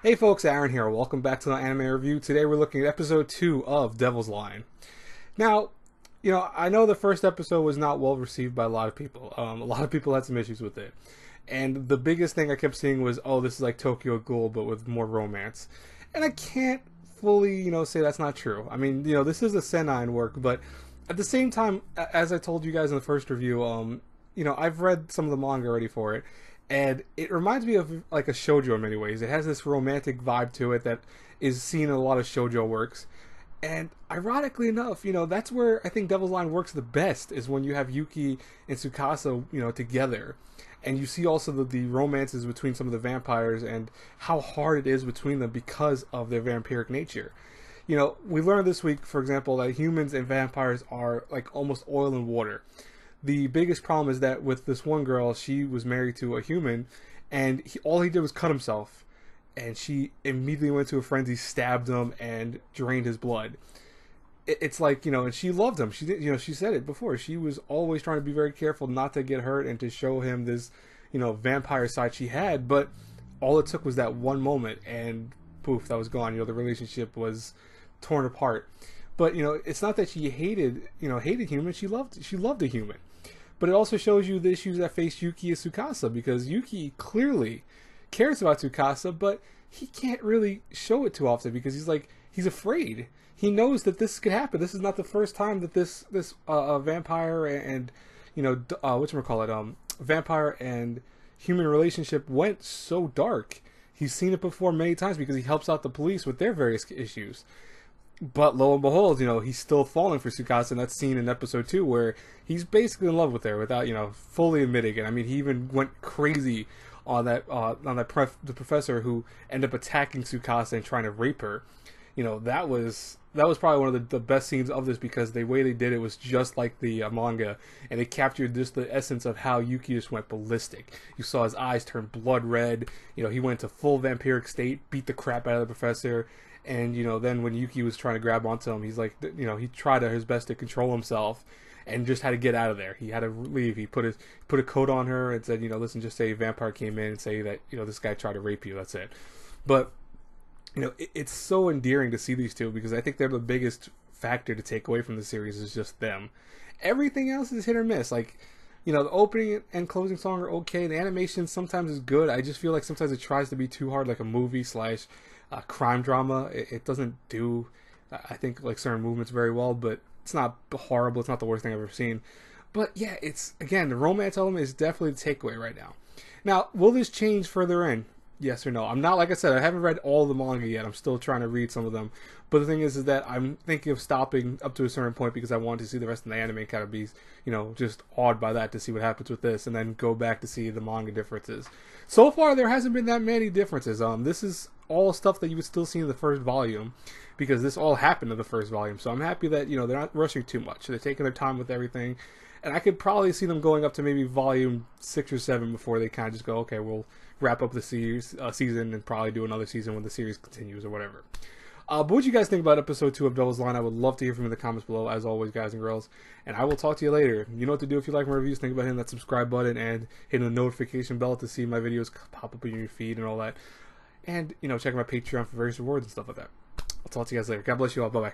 Hey folks, Aaron here. Welcome back to the anime review. Today we're looking at episode 2 of Devil's Line. Now, I know the first episode was not well received by a lot of people. A lot of people had some issues with it. And the biggest thing I kept seeing was, oh, this is like Tokyo Ghoul, but with more romance. And I can't fully, say that's not true. I mean, this is a Senine work, but at the same time, as I told you guys in the first review, I've read some of the manga already for it. And it reminds me of like a shoujo in many ways. It has this romantic vibe to it that is seen in a lot of shoujo works. And ironically enough, that's where I think Devil's Line works the best, is when you have Yuki and Tsukasa, together. And you see also the romances between some of the vampires and how hard it is between them because of their vampiric nature. We learned this week, for example, that humans and vampires are like almost oil and water. The biggest problem is that with this one girl, she was married to a human, and all he did was cut himself. And she immediately went to a frenzy, stabbed him, and drained his blood. It's like, and she loved him. She did, she said it before. She was always trying to be very careful not to get hurt and to show him this, vampire side she had. But all it took was that one moment, and poof, that was gone. The relationship was torn apart. But it's not that she hated humans. She loved a human. But it also shows you the issues that face Yuki and Tsukasa, because Yuki clearly cares about Tsukasa, but he can't really show it too often because he's afraid. He knows that this could happen. This is not the first time that this vampire and vampire and human relationship went so dark. He's seen it before many times because he helps out the police with their various issues. But lo and behold, he's still falling for Tsukasa, and that's seen in episode 2 where he's basically in love with her without, fully admitting it. I mean, he even went crazy on the professor who ended up attacking Tsukasa and trying to rape her. That was probably one of the best scenes of this, because the way they did it was just like the manga, and they captured just the essence of how Yuki just went ballistic. You saw his eyes turn blood red. He went to full vampiric state, beat the crap out of the professor. And, then when Yuki was trying to grab onto him, he's like, he tried his best to control himself and just had to get out of there. He had to leave. He put a coat on her and said, listen, just say a vampire came in and say that, this guy tried to rape you. That's it. But, it's so endearing to see these two, because I think they're the biggest factor to take away from the series is just them. Everything else is hit or miss. Like, the opening and closing song are okay. The animation sometimes is good. I just feel like sometimes it tries to be too hard, like a movie / crime drama. It doesn't do, I think, like certain movements very well, but it's not horrible. It's not the worst thing I've ever seen. But yeah, it's, again, the romance element is definitely the takeaway right now. Now, will this change further in? Yes or no? I'm not, like I said, I haven't read all the manga yet. I'm still trying to read some of them. But the thing is that I'm thinking of stopping up to a certain point because I want to see the rest of the anime and kind of be, just awed by that to see what happens with this, and then go back to see the manga differences. So far, there hasn't been that many differences. This is all stuff that you would still see in the first volume, because this all happened in the first volume. So I'm happy that, they're not rushing too much. They're taking their time with everything. And I could probably see them going up to maybe volume 6 or 7 before they kind of just go, okay, we'll wrap up the season and probably do another season when the series continues or whatever. But what do you guys think about episode 2 of Devil's Line? I would love to hear from you in the comments below, as always, guys and girls. And I will talk to you later. You know what to do if you like my reviews. Think about hitting that subscribe button and hitting the notification bell to see my videos pop up in your feed and all that. And, check out my Patreon for various rewards and stuff like that. I'll talk to you guys later. God bless you all. Bye-bye.